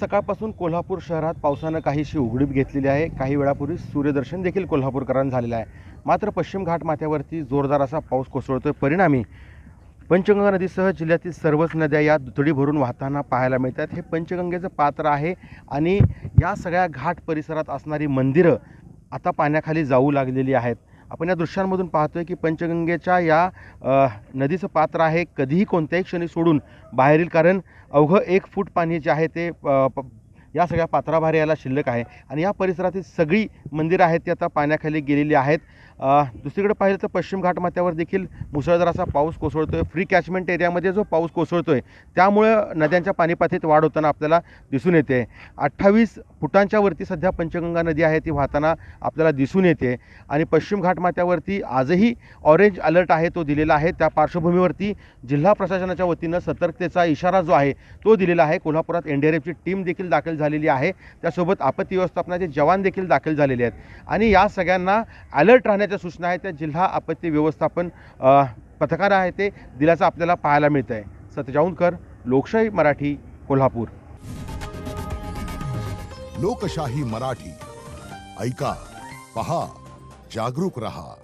सकाळपासून कोल्हापूर शहरात पावसानं काहीशी उघडीप घेतलेली आहे। काही वेळापूर्वी सूर्यदर्शन देखील कोल्हापूरकरांना झालेलं आहे। मात्र पश्चिम घाट माथ्यावरती जोरदार असा पाऊस कोसळतोय। परिणामी पंचगंगा नदीसह जिल्ह्यातील सर्वच नद्या या दुथडी भरून वाहताना पाहायला मिळतात। हे पंचगंगेचं पात्र आहे आणि या सगळ्या घाट परिसरात असणारी मंदिरं आता पाण्याखाली जाऊ लागलेली आहेत। आपण या दृश्यांमधून पाहतोय की पंचगंगेच्या या नदीचं पात्र आहे कधीही कोणत्याही क्षणी सोडून बाहेर येईल, कारण अवघं 1 फूट पाणी जे आहे ते या सगळ्या पात्राबाहेर यायला शिल्लक आहे आणि या परिसरातील सगळी मंदिरं आहेत ती आता पाण्याखाली गेलेली आहेत। दुसरीकडे पाहिलं तर पश्चिम घाट माथ्यावर देखील मुसळधार असा पाऊस कोसळतोय। फ्री कॅचमेंट एरियामध्ये जो पाऊस कोसळतोय त्यामुळे नद्यांच्या पाणीपातळीत वाढ होताना आपल्याला दिसून येते। 28 फुटांच्या वरती सध्या पंचगंगा नदी आहे ती वाहताना आपल्याला दिसून येते आणि पश्चिम घाट माथ्यावरती आजही ऑरेंज अलर्ट आहे तो दिलेला आहे। त्या पार्श्वभूमीवरती जिल्हा प्रशासनाच्या वतीनं सतर्कतेचा इशारा जो आहे तो दिलेला आहे। कोल्हापुरात एनडीआरएफची टीम देखील दाखल झालेली आहे, त्यासोबत आपत्ती व्यवस्थापनाचे जवान देखील दाखल झालेले आहेत आणि या सगळ्यांना अलर्ट राहण्याच्या सूचना आहेत त्या जिल्हा आपत्ती व्यवस्थापन पथकाला आहे ते दिल्याचं आपल्याला पाहायला मिळतं आहे। सत्यजाऊनकर, लोकशाही मराठी, कोल्हापूर। लोकशाही मराठी ऐका, पहा, जागरूक रहा।